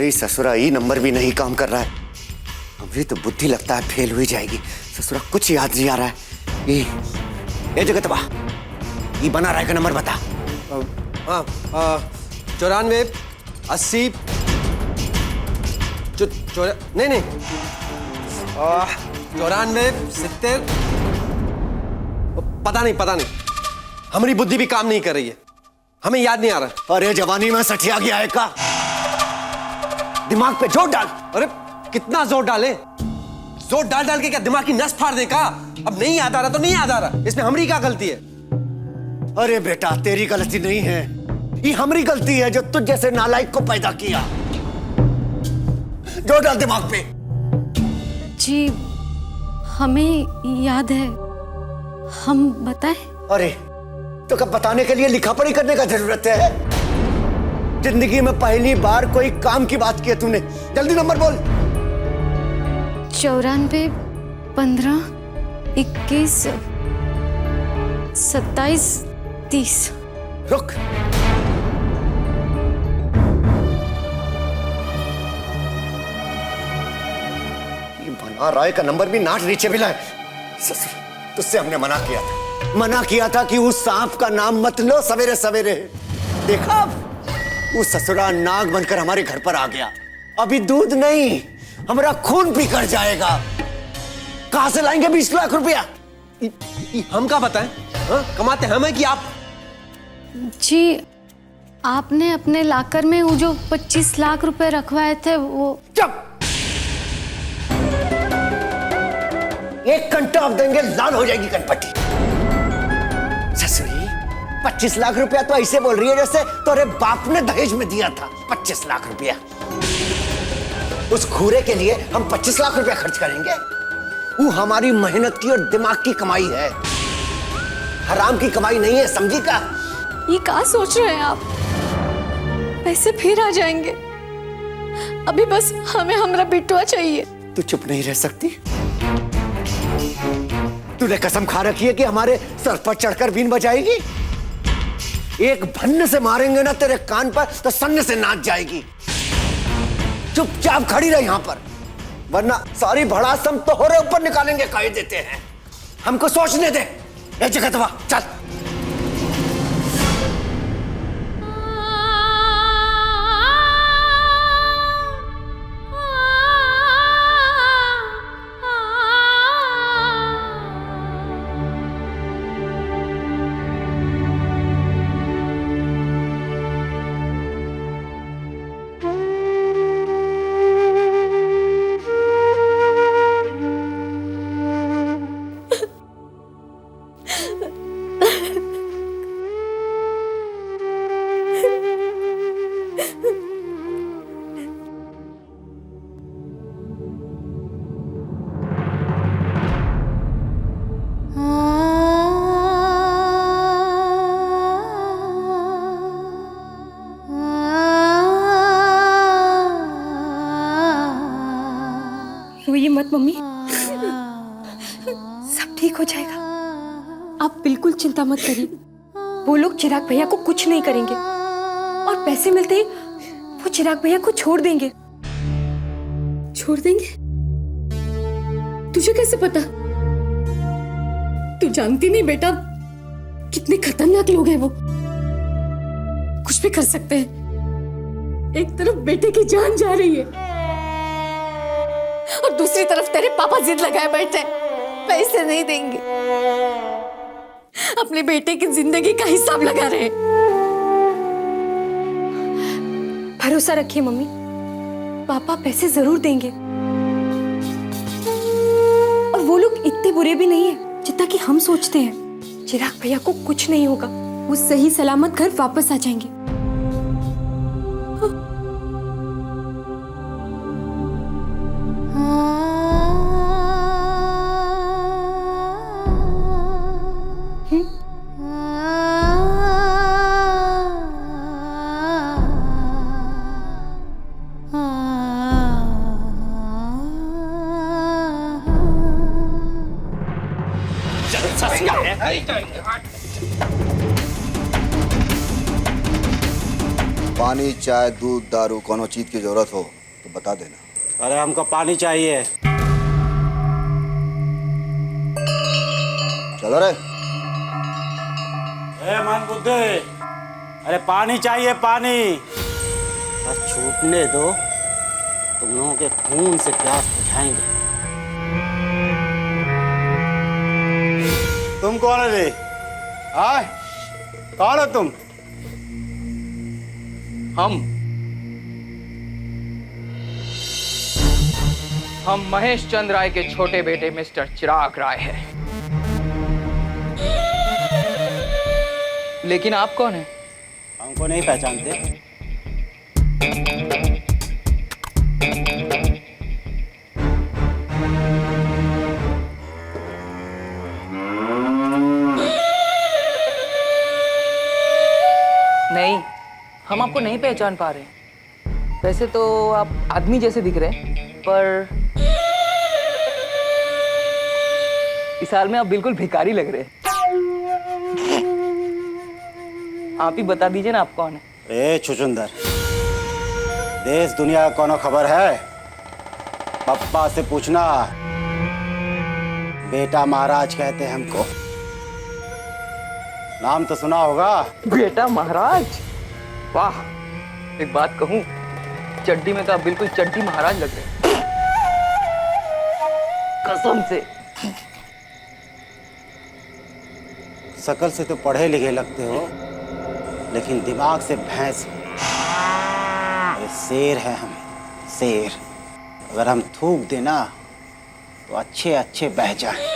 अरे ससुरा ये नंबर भी नहीं काम कर रहा है। हमारी तो बुद्धि लगता है फेल हुई जाएगी। ससुरा कुछ याद नहीं आ रहा है। ये जगतवा, ये बना रहा है का नंबर बता। 94 80 नहीं 94 70। पता नहीं, हमारी बुद्धि भी काम नहीं कर रही है, हमें याद नहीं आ रहा। अरे जवानी में सठिया गया है का, दिमाग पे जोर डाल। अरे कितना जोर डाले, जोर डाल के क्या दिमाग की नस फाड़ दे का? अब नहीं याद आ रहा तो नहीं याद आ रहा, इसमें हमारी क्या गलती है? अरे बेटा तेरी गलती नहीं है, ये हमारी गलती है जो तुझ जैसे नालायक को पैदा किया। जोर डाल दिमाग पे। जी हमें याद है, हम बताएं? अरे तो कब बताने के लिए लिखा पढ़ी करने का जरूरत है? जिंदगी में पहली बार कोई काम की बात की है तूने। जल्दी नंबर बोल। 94 15 21 27 30। रुक, ये बना राय का नंबर भी नाट नीचे मिला है। ससुर, तुझसे हमने मना किया था कि उस सांप का नाम मत लो सवेरे सवेरे। देखा, वो ससुरा नाग बनकर हमारे घर पर आ गया। अभी दूध नहीं, हमारा खून पी कर जाएगा। कहां से लाएंगे 20 लाख रुपया? हम क्या बताएं? कमाते हम है कि आप? जी आपने अपने लाकर में वो जो 25 लाख रुपए रखवाए थे वो। चुप! एक घंटा आप देंगे लाल हो जाएगी कनपट्टी। ससुरी, 25 लाख रुपया तो ऐसे बोल रही है जैसे तेरे बाप ने दहेज में दिया था। 25 लाख रुपया, उस खूरे के लिए हम 25 लाख रुपया खर्च करेंगे? वो हमारी मेहनत की और दिमाग की कमाई है, हराम की कमाई नहीं है, समझी का? ये क्या सोच रहे हैं आप? पैसे फिर आ जाएंगे, अभी बस हमें हमारा बिटुआ चाहिए। तू चुप नहीं रह सकती? तूने कसम खा रखी है कि हमारे सर पर चढ़कर बीन बजाएगी। एक भन्ने से मारेंगे ना तेरे कान पर तो सन्ने से नाच जाएगी। चुपचाप खड़ी रह यहां पर, वरना सारी भड़ास हम तोहरे ऊपर निकालेंगे। कह देते हैं, हमको सोचने दे। ए जगतवा, चल। रोइए मत मम्मी, सब ठीक हो जाएगा। आप बिल्कुल चिंता मत करिए, वो लोग चिराग भैया को कुछ नहीं करेंगे और पैसे मिलते ही वो चिराग भैया को छोड़ देंगे। छोड़ देंगे? तुझे कैसे पता? तू जानती नहीं बेटा, कितने खतरनाक लोग हैं वो, कुछ भी कर सकते हैं। एक तरफ बेटे की जान जा रही है और दूसरी तरफ तेरे पापा जिद लगाए बैठे, पैसे नहीं देंगे, अपने बेटे की जिंदगी का हिसाब लगा रहे। भरोसा रखिए मम्मी, पापा पैसे जरूर देंगे और वो लोग इतने बुरे भी नहीं है जितना कि हम सोचते हैं। चिराग भैया को कुछ नहीं होगा, वो सही सलामत घर वापस आ जाएंगे। पानी, चाय, दूध, दारू, कोनो चीज की जरूरत हो तो बता देना। अरे हमको पानी चाहिए। चलो रे। मन बुद्धे, अरे पानी चाहिए, पानी। बस छूटने दो, तुम लोगों के खून से प्यास बुझाएंगे। तुम कौन है रे? हाँ, कौन हो तुम? हम महेश चंद्र राय के छोटे बेटे मिस्टर चिराग राय हैं। लेकिन आप कौन हैं? हमको नहीं पहचानते? नहीं, हम आपको नहीं पहचान पा रहे। वैसे तो आप आदमी जैसे दिख रहे हैं, पर इस हाल में आप बिल्कुल भिखारी लग रहे हैं। आप ही बता दीजिए ना, आप कौन है? ए छुचुंदर, देश दुनिया का कोनो खबर है? पप्पा से पूछना। बेटा महाराज कहते हैं हमको। नाम तो सुना होगा। बेटा महाराज? वाह, एक बात कहूं, चड्डी में तो आप बिल्कुल चड्डी महाराज लग रहे हैं, कसम से। शकल से तो पढ़े लिखे लगते हो, लेकिन दिमाग से भैंस। अरे शेर है हम, शेर। अगर हम थूक देना तो अच्छे अच्छे बह जाए।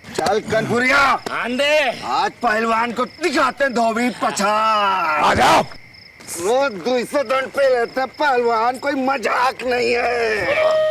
चल कनपुरिया, आंधे आज पहलवान को दिखाते हैं धोबी पछाड़। आ जाओ। रोज 200 दंड पे रहता पहलवान, कोई मजाक नहीं है।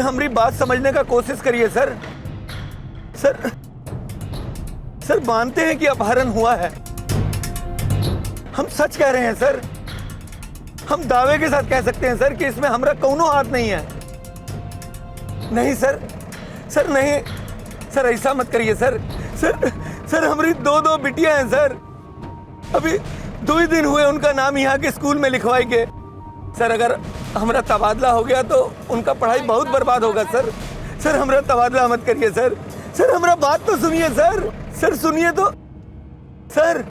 हमारी बात समझने का कोशिश करिए सर। सर सर मानते हैं कि अपहरण हुआ है, हम सच कह रहे हैं सर। हम दावे के साथ कह सकते हैं सर कि इसमें हमारा कौनो हाथ नहीं है। नहीं सर, सर नहीं सर, ऐसा मत करिए सर। सर सर हमारी दो बिटियां हैं सर, अभी 2 ही दिन हुए उनका नाम यहाँ के स्कूल में लिखवाई के। सर अगर हमारा तबादला हो गया तो उनका पढ़ाई बहुत बर्बाद होगा सर। सर हमारा तबादला मत करिए सर। सर हमारा बात तो सुनिए सर। सर सुनिए तो सर।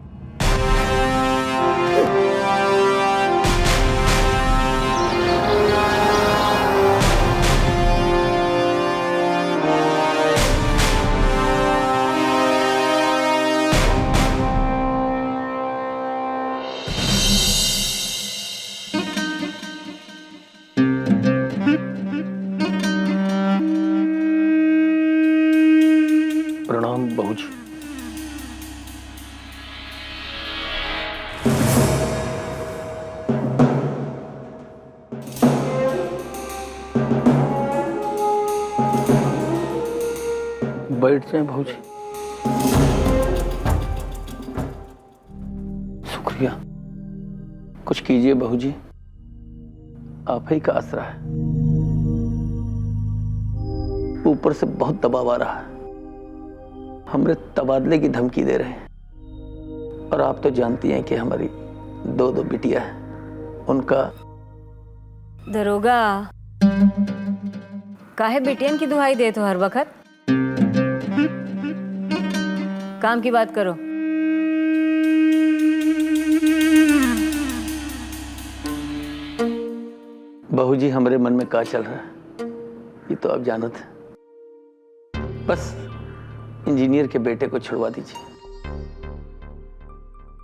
प्रणाम बहूजी। बैठ जाए बहूजी। शुक्रिया। कुछ कीजिए बहूजी, आप ही का आसरा है। ऊपर से बहुत दबाव आ रहा है, हमरे तबादले की धमकी दे रहे हैं। और आप तो जानती हैं कि हमारी 2 बिटिया हैं, उनका। दरोगा, काहे बिटियन की दुहाई दे तो हर वक्त? काम की बात करो। बहू जी, हमारे मन में क्या चल रहा है ये तो आप जानत हैं। बस इंजीनियर के बेटे को छुड़वा दीजिए,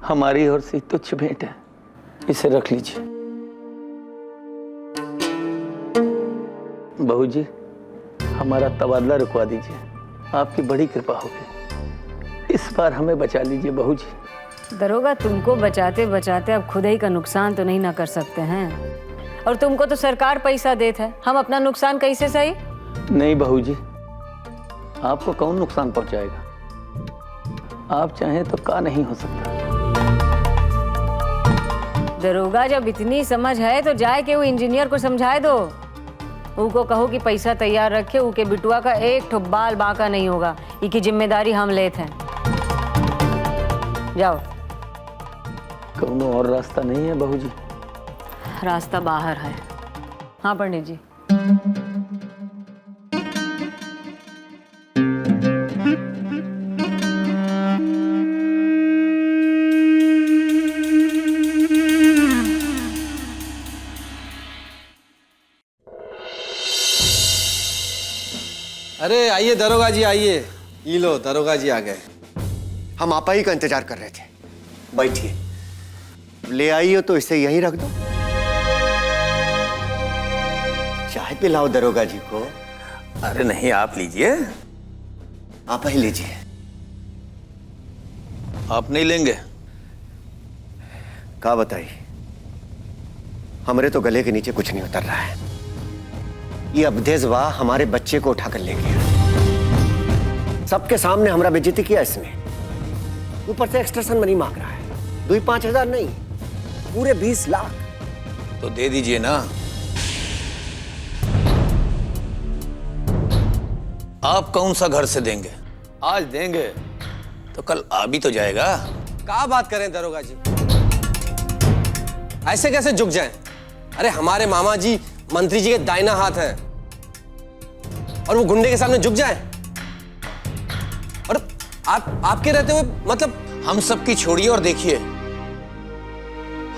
हमारी ओर से तुच्छ भेंट है, इसे रख लीजिए। बहू जी, हमारा तबादला रुकवा दीजिए, आपकी बड़ी कृपा होगी। इस बार हमें बचा लीजिए बहू जी। दरोगा, तुमको बचाते बचाते अब खुद ही का नुकसान तो नहीं ना कर सकते हैं, और तुमको तो सरकार पैसा देता है, हम अपना नुकसान कैसे सही? नहीं बहू जी, आपको कौन नुकसान पहुंचाएगा? आप चाहें तो का नहीं हो सकता। दरोगा, जब इतनी समझ है तो जाए के वो इंजीनियर को समझाए दो, उनको कहो कि पैसा तैयार रखे, उनके बिटुआ का एक ठो बाल बांका नहीं होगा, इसकी जिम्मेदारी हम लेते हैं। जाओ। कौनो और रास्ता नहीं है बहू जी? रास्ता बाहर है। हाँ पंडित जी। अरे आइए दरोगा जी, आइए। ये लो, दरोगा जी आ गए। हम आपा ही का इंतजार कर रहे थे। बैठिए। ले आई हो तो इसे यहीं रख दो। चाय पिलाओ दरोगा जी को। अरे नहीं, आप लीजिए। आप ही लीजिए। आप नहीं लेंगे? क्या बताइए, हमारे तो गले के नीचे कुछ नहीं उतर रहा है। ये अवधेशवा हमारे बच्चे को उठाकर ले गया, सबके सामने हमारा बेइज्जती किया इसने। ऊपर से एक्सट्रेशन मनी मांग रहा है। 2-5 हजार नहीं, पूरे 20 लाख। तो दे दीजिए ना। आप कौन सा घर से देंगे? आज देंगे तो कल आ भी तो जाएगा। क्या बात करें दरोगा जी, ऐसे कैसे झुक जाएं? अरे हमारे मामा जी मंत्री जी के दाहिना हाथ हैं, और वो गुंडे के सामने झुक जाएं? और आपके रहते हुए मतलब? हम सबकी छोड़िए और देखिए,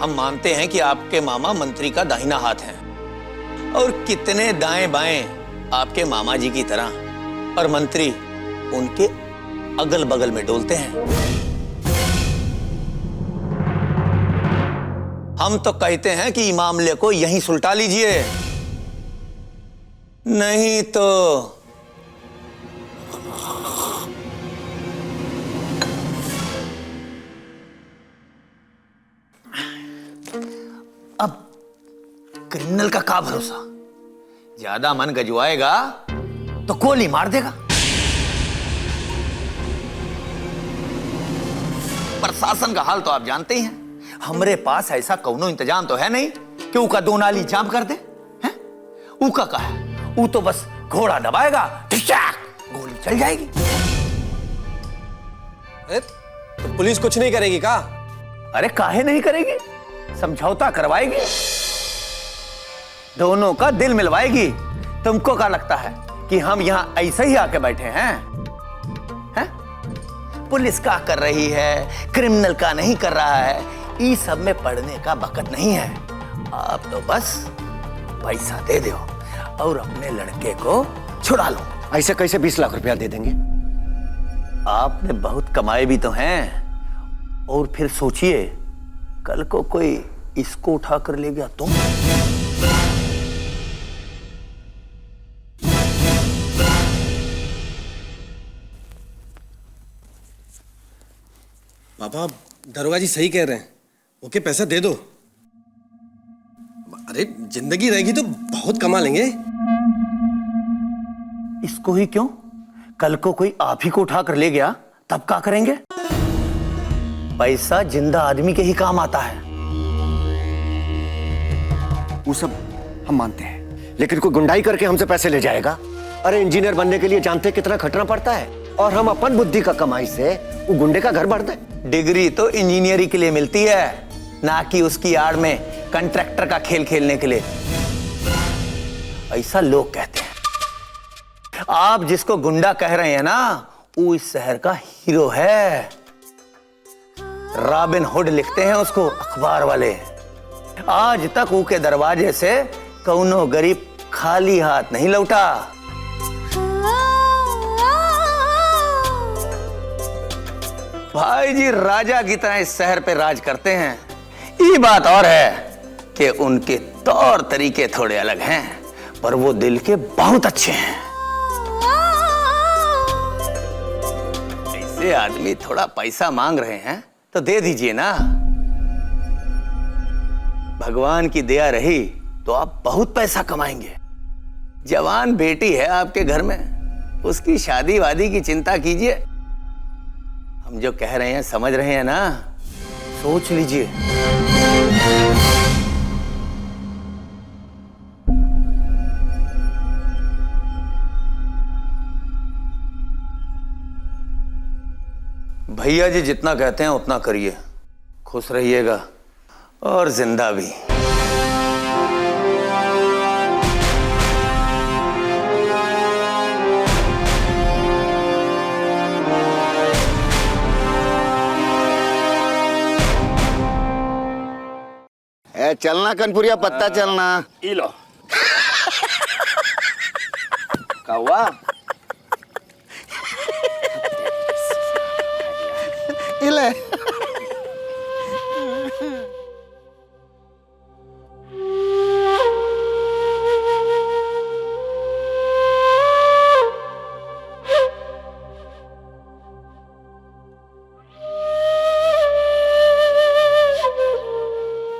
हम मानते हैं कि आपके मामा मंत्री का दाहिना हाथ हैं, और कितने दाएं बाएं आपके मामा जी की तरह, और मंत्री उनके अगल बगल में डोलते हैं। हम तो कहते हैं कि मामले को यहीं सुलटा लीजिए, नहीं तो अब क्रिमिनल का क्या भरोसा? ज्यादा मन गजवाएगा तो गोली मार देगा। प्रशासन का हाल तो आप जानते ही हैं। हमरे पास ऐसा कौनो इंतजाम तो है नहीं कि उका दो नाली जाम कर दे हैं? उका का है, वो तो बस घोड़ा दबाएगा, गोली चल जाएगी। तो पुलिस कुछ नहीं करेगी का? अरे काहे नहीं करेगी, समझौता करवाएगी, दोनों का दिल मिलवाएगी। तुमको क्या लगता है कि हम यहां ऐसे ही आके बैठे हैं? हैं? पुलिस का कर रही है, क्रिमिनल का नहीं कर रहा है, इस सब में पढ़ने का वक्त नहीं है। आप तो बस पैसा दे दो और अपने लड़के को छुड़ा लो। ऐसे कैसे 20 लाख रुपया दे देंगे? आपने बहुत कमाए भी तो हैं, और फिर सोचिए कल को कोई इसको उठा कर ले गया तो? पापा, दरोगा जी सही कह रहे हैं, ओके पैसा दे दो। अरे जिंदगी रहेगी तो बहुत कमा लेंगे। इसको ही क्यों, कल को कोई आप ही को उठा कर ले गया तब क्या करेंगे? पैसा जिंदा आदमी के ही काम आता है। वो सब हम मानते हैं, लेकिन कोई गुंडाई करके हमसे पैसे ले जाएगा? अरे इंजीनियर बनने के लिए जानते कितना खटना पड़ता है, और हम अपन बुद्धि का कमाई से वो गुंडे का घर बढ़ते। डिग्री तो इंजीनियरिंग के लिए मिलती है, ना कि उसकी आड़ में कंट्रैक्टर का खेल खेलने के लिए। ऐसा लोग कहते हैं। आप जिसको गुंडा कह रहे हैं ना, वो इस शहर का हीरो है। रॉबिन हुड लिखते हैं उसको अखबार वाले। आज तक उसके दरवाजे से कौनो गरीब खाली हाथ नहीं लौटा। भाई जी राजा की तरह इस शहर पे राज करते हैं। ये बात और है कि उनके तौर तरीके थोड़े अलग हैं, पर वो दिल के बहुत अच्छे हैं। ऐसे आदमी थोड़ा पैसा मांग रहे हैं तो दे दीजिए ना। भगवान की दया रही तो आप बहुत पैसा कमाएंगे। जवान बेटी है आपके घर में, उसकी शादी वादी की चिंता कीजिए। हम जो कह रहे हैं समझ रहे हैं ना, सोच लीजिए। भैया जी जितना कहते हैं उतना करिए, खुश रहिएगा और जिंदा भी। चलना कनपुरिया, पत्ता चलना। लो का हुआ? इले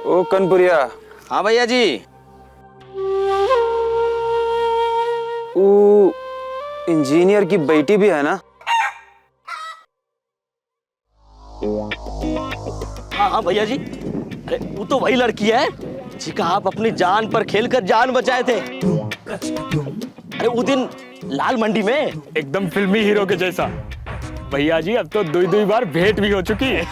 ओ कनपुरिया। हाँ भैया जी। वो इंजीनियर की बेटी भी है ना? हाँ भैया जी, अरे वो तो वही लड़की है जिसका आप अपनी जान पर खेलकर जान बचाए थे। अरे वो दिन लाल मंडी में एकदम फिल्मी हीरो के जैसा। भैया जी अब तो दो बार भेंट भी हो चुकी है।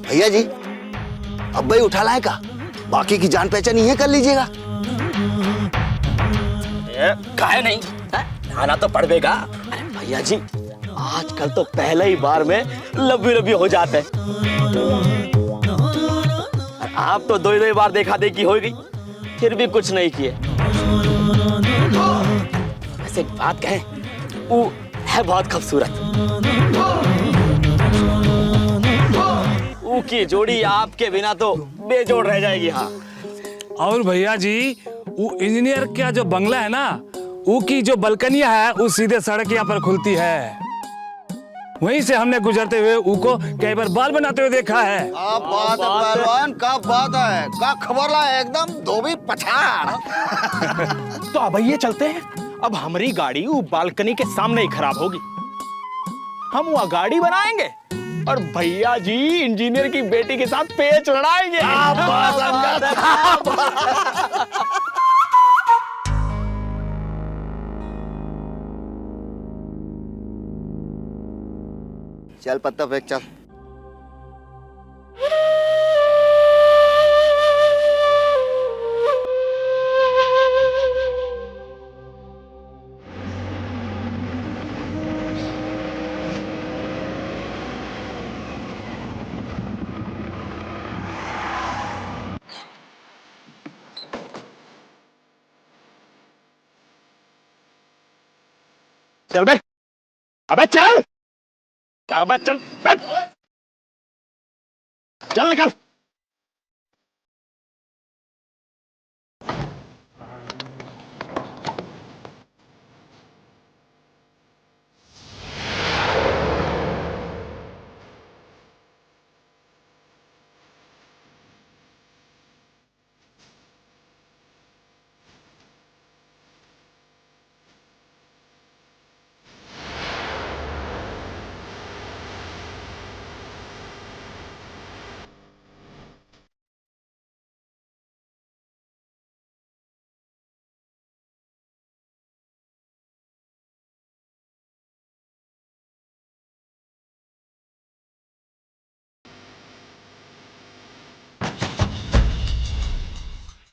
भैया जी अब भाई उठा लाएगा, बाकी की जान पहचान ही कर लीजिएगा। काहे नहीं, आना तो पड़ेगा। अरे भैया जी आजकल तो पहले ही बार में लवी हो जाते हैं। आप तो दो बार देखा देखी हो गई, फिर भी कुछ नहीं किए। वैसे बात कहें, वो है बहुत खूबसूरत। की जोड़ी आपके बिना तो बेजोड़ रह जाएगी। हाँ और भैया जी वो इंजीनियर का जो बंगला है ना, वो की जो बलकनिया है वो सीधे सड़क यहाँ पर खुलती है। वहीं से हमने गुजरते हुए ऊको कई बार बाल बनाते हुए देखा है। क्या बात है पहलवान, क्या बात है, क्या खबर है, एकदम धोबी पछाड़। तो अब ये चलते हैं, अब हमारी गाड़ी वो बालकनी के सामने ही खराब होगी, हम वहाँ गाड़ी बनाएंगे और भैया जी इंजीनियर की बेटी के साथ पेच लड़ाएंगे। चल पत्ता फेंक चल। चल बे, अबे चल, अबे चल, चल निकल।